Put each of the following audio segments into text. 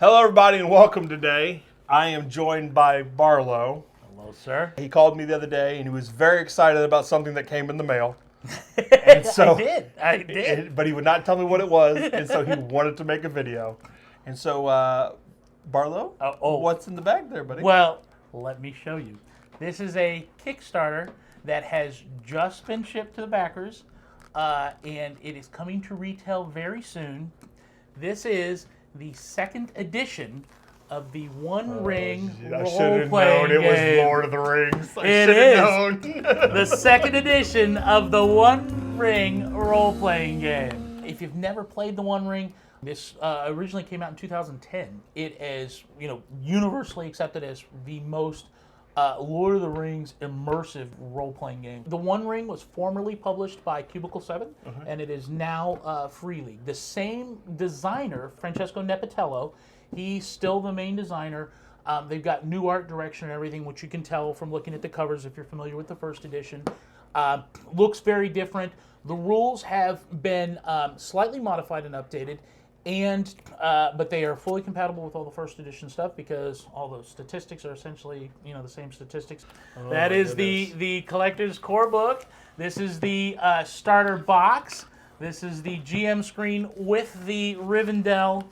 Hello, everybody, and welcome today. I am joined by Barlow. Hello, sir. He called me the other day, and he was very excited about something that came in the mail. And so, I did. But he would not tell me what it was, and so he wanted to make a video. And so, Barlow, what's in the bag there, buddy? Well, let me show you. This is a Kickstarter that has just been shipped to the backers, and it is coming to retail very soon. This is the second edition of the One Ring role-playing game. It was Lord of the Rings. It is the second edition of the One Ring role-playing game. If you've never played the One Ring, this originally came out in 2010. It is, universally accepted as the most Lord of the Rings immersive role-playing game. The One Ring was formerly published by Cubicle 7, and it is now Free League. The same designer, Francesco Nepatello, he's still the main designer. They've got new art direction and everything, which you can tell from looking at the covers if you're familiar with the first edition. Looks very different. The rules have been slightly modified and updated, and but they are fully compatible with all the first edition stuff because all the statistics are essentially the same statistics. That is the collector's core book. This is the starter box. This is the GM screen with the Rivendell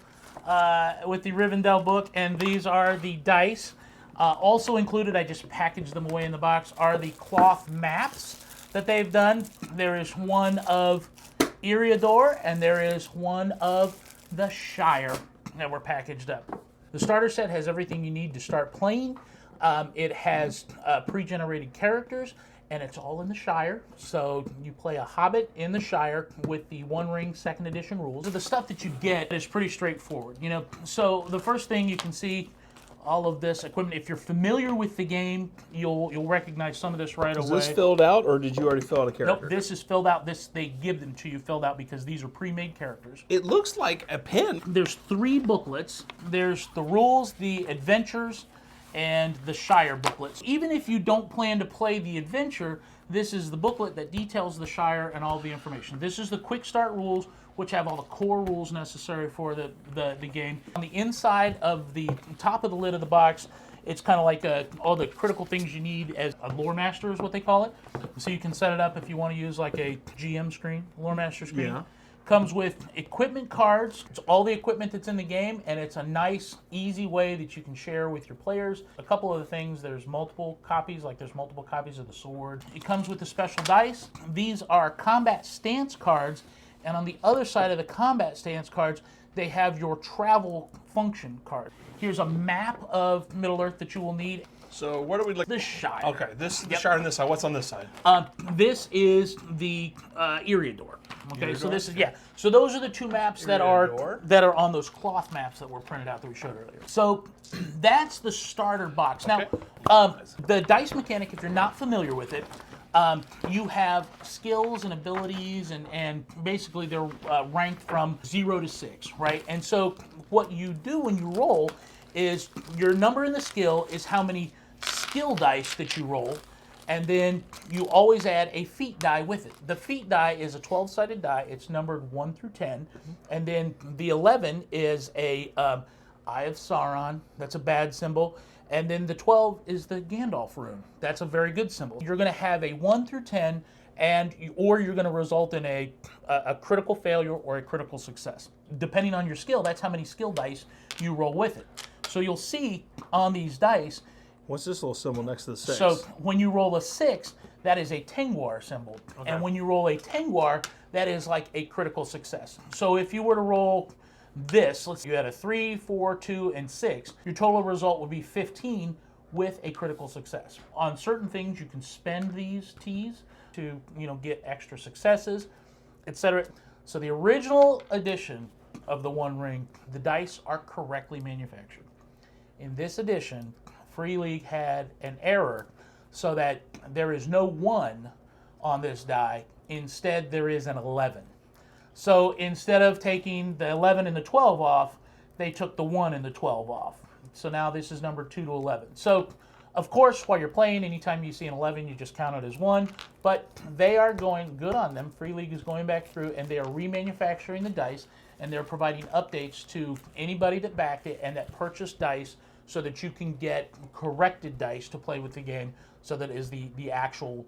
book, and these are the dice. Also included, I just packaged them away in the box, are the cloth maps that they've done. There is one of Eriador, and there is one of the Shire that were packaged up. The starter set has everything you need to start playing. It has pre-generated characters, and it's all in the Shire. So you play a hobbit in the Shire with the One Ring second edition rules. So the stuff that you get is pretty straightforward. So the first thing you can see, all of this equipment. If you're familiar with the game, you'll recognize some of this right away. Is this filled out, or did you already fill out a character? Nope, this is filled out. They give them to you filled out because these are pre-made characters. It looks like a pen. There's 3 booklets. There's the rules, the adventures, and the Shire booklets. Even if you don't plan to play the adventure, this is the booklet that details the Shire and all the information. This is the quick start rules, which have all the core rules necessary for the game. On the inside of the top of the lid of the box, it's kind of like all the critical things you need as a lore master is what they call it. So you can set it up if you want to use like a GM screen, lore master screen. Yeah. Comes with equipment cards. It's all the equipment that's in the game, and it's a nice, easy way that you can share with your players. A couple of the things, there's multiple copies, like there's multiple copies of the sword. It comes with the special dice. These are combat stance cards, and on the other side of the combat stance cards, they have your travel function card. Here's a map of Middle-earth that you will need. So what are we looking? The Shire. Okay, this is the Shire on this side. What's on this side? This is the Eriador. Okay, Eriador? so this is So those are the 2 maps that are on those cloth maps that were printed out that we showed earlier. So that's the starter box. Okay. Now, the dice mechanic, if you're not familiar with it, you have skills and abilities, and basically they're ranked from 0 to 6, right? And so what you do when you roll is your number in the skill is how many skill dice that you roll, and then you always add a feat die with it. The feat die is a 12-sided die. It's numbered 1 through 10, and then the 11 is a Eye of Sauron. That's a bad symbol. And then the 12 is the Gandalf rune. That's a very good symbol. You're going to have a 1 through 10, or you're going to result in a critical failure or a critical success. Depending on your skill, that's how many skill dice you roll with it. So you'll see on these dice. What's this little symbol next to the 6? So when you roll a 6, that is a Tengwar symbol. Okay. And when you roll a Tengwar, that is like a critical success. So if you were to roll this, let's say you had a 3, 4, 2, and 6, your total result would be 15 with a critical success. On certain things, you can spend these T's to get extra successes, etc. So the original edition of the One Ring, the dice are correctly manufactured. In this edition, Free League had an error so that there is no 1 on this die. Instead, there is an 11. So instead of taking the 11 and the 12 off, they took the 1 and the 12 off. So now this is number 2 to 11. So Of course, while you're playing, anytime you see an 11, you just count it as 1. But they are going, good on them, Free League is going back through, and they are remanufacturing the dice, and they're providing updates to anybody that backed it and that purchased dice so that you can get corrected dice to play with the game, so that it is the actual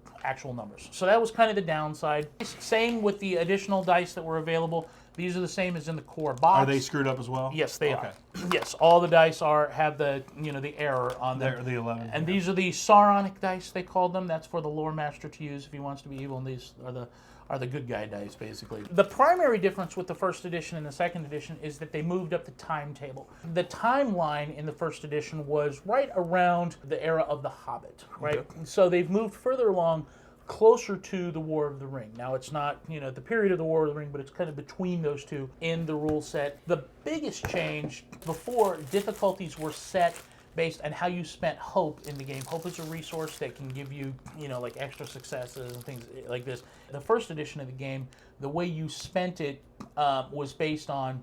numbers. So that was kind of the downside. Same with the additional dice that were available. These are the same as in the core box. Are they screwed up as well? Yes, they are. Yes, all the dice have the the error on them. They're the 11. And these are the Sauronic dice, they called them. That's for the lore master to use if he wants to be evil. And these are the good guy dice, basically. The primary difference with the first edition and the second edition is that they moved up the timetable. The timeline in the first edition was right around the era of The Hobbit, right? Okay. So they've moved further along, closer to the War of the Ring. Now, it's not, the period of the War of the Ring, but it's kind of between those two in the rule set. The biggest change, before, difficulties were set based on how you spent hope in the game. Hope is a resource that can give you, like extra successes and things like this. The first edition of the game, the way you spent it was based on,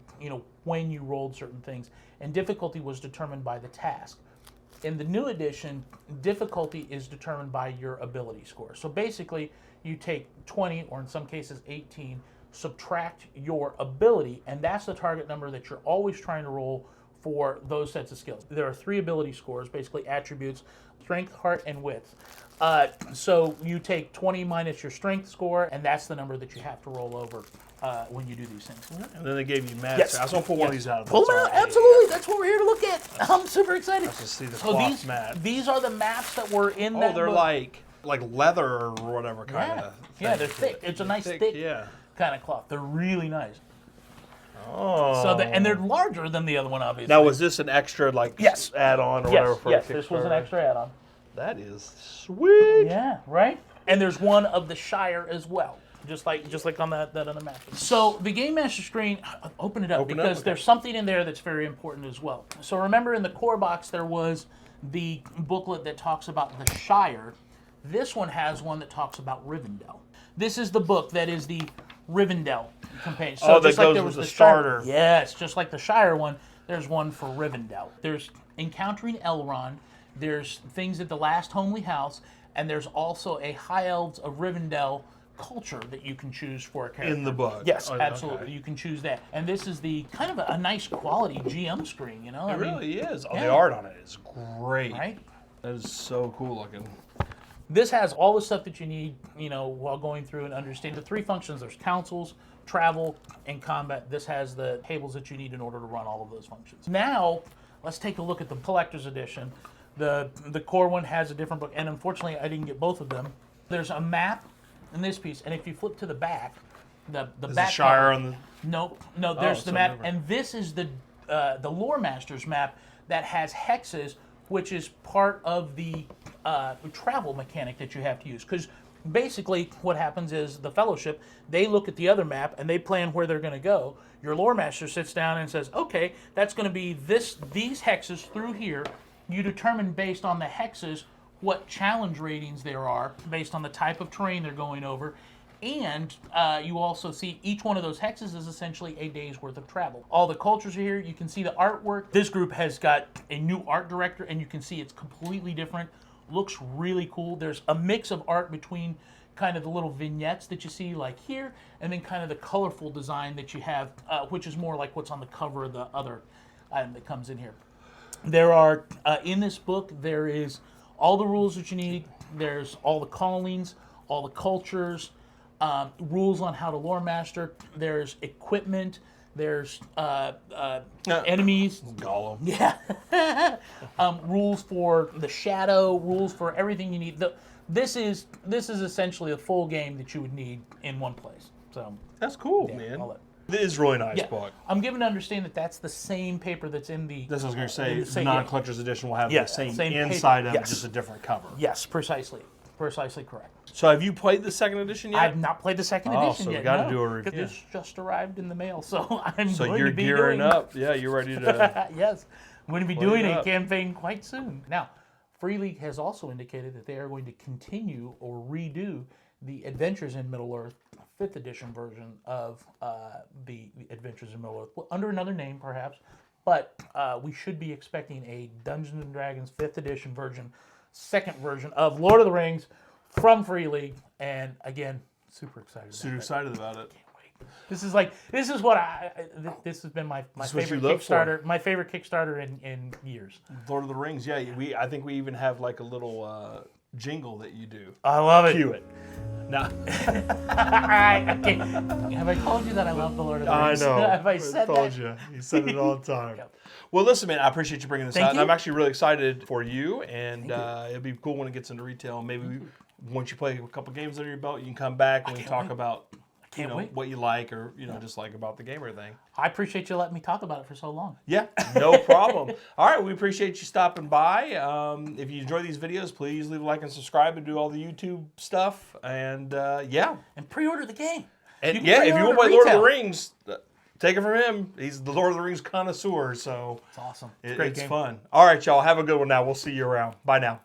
when you rolled certain things, and difficulty was determined by the task. In the new edition, difficulty is determined by your ability score. So basically, you take 20, or in some cases 18, subtract your ability, and that's the target number that you're always trying to roll for those sets of skills. There are 3 ability scores, basically attributes: strength, heart, and wits. So you take 20 minus your strength score, and that's the number that you have to roll over when you do these things. And then they gave you maps. Yes. I was going to pull one of these out. Pull them out, absolutely. That's what we're here to look at. I'm super excited. Let's just see the cloth map. These are the maps that were in that they're book. like leather or whatever kind of thing. Yeah, they're thick. It's a nice thick kind of cloth. They're really nice. Oh. So and they're larger than the other one, obviously. Now, was this an extra add-on or whatever for Yes, this was an extra add-on. That is sweet. Yeah, right? And there's one of the Shire as well, just like on that other map. So the Game Master screen, open it up because there's something in there that's very important as well. So remember, in the core box there was the booklet that talks about the Shire. This one has one that talks about Rivendell. This is the book that is the Rivendell campaign. So just like there was the starter. Yes, just like the Shire one, there's one for Rivendell. There's Encountering Elrond. There's things at the Last Homely House, and there's also a High Elves of Rivendell culture that you can choose for a character. In the book? Yes, absolutely. Okay. You can choose that. And this is the kind of a nice quality GM screen, It really is. The art on it is great. Right? That is so cool looking. This has all the stuff that you need, while going through and understanding the 3 functions. There's councils, travel, and combat. This has the tables that you need in order to run all of those functions. Now, let's take a look at the collector's edition. The core one has a different book, and unfortunately, I didn't get both of them. There's a map in this piece, and if you flip to the back, the back Shire on the... No, there's the map, and this is the Lore Master's map that has hexes, which is part of the travel mechanic that you have to use. Because basically what happens is the Fellowship, they look at the other map and they plan where they're going to go. Your Lore Master sits down and says, okay, that's going to be these hexes through here. You determine based on the hexes what challenge ratings there are, based on the type of terrain they're going over. And you also see each one of those hexes is essentially a day's worth of travel. All the cultures are here. You can see the artwork. This group has got a new art director, and you can see it's completely different. Looks really cool. There's a mix of art between kind of the little vignettes that you see like here, and then kind of the colorful design that you have, which is more like what's on the cover of the other item that comes in here. There are, in this book, there is all the rules that you need. There's all the callings, all the cultures, rules on how to lore master. There's equipment. There's enemies. Gollum. Yeah. Rules for the shadow. Rules for everything you need. This is essentially a full game that you would need in one place. So that's cool, man. It is a really nice book. I'm given to understand that that's the same paper that's in the... This was going to say the non-collector's edition will have the same inside of it, just a different cover. Yes, precisely. Precisely correct. So have you played the second edition yet? I've not played the second edition so yet. we got to do a review. Because it's just arrived in the mail, so I'm so going you're to be gearing up. Yeah, you're ready to... Yes, I'm going to be doing a campaign quite soon. Now, Free League has also indicated that they are going to continue or redo the Adventures in Middle-earth 5th edition version of the Adventures in Middle-earth, well, under another name perhaps, but we should be expecting a Dungeons & Dragons 5th edition version second version of Lord of the Rings from Free League. And again, super excited. Super excited about it. This has been my favorite Kickstarter. My favorite Kickstarter in years. Lord of the Rings, yeah. I think we even have like a little jingle that you do. I love it. Cue it. No. Okay. Have I told you that I love the Lord of the Rings? I know. Have I said told that? you. You said it all the time. Yep. Well, listen, man, I appreciate you bringing this Thank out. you. And I'm actually really excited for you, and it'll be cool when it gets into retail. Maybe once you play a couple games under your belt, you can come back and we can talk about what you like or just like about the game or thing. I appreciate you letting me talk about it for so long. Yeah, no problem. All right, we appreciate you stopping by. If you enjoy these videos, please leave a like and subscribe and do all the YouTube stuff. And And pre-order the game. And if you want to play Lord of the Rings, take it from him. He's the Lord of the Rings connoisseur, so it's awesome. It's fun. All right, y'all, have a good one now. We'll see you around. Bye now.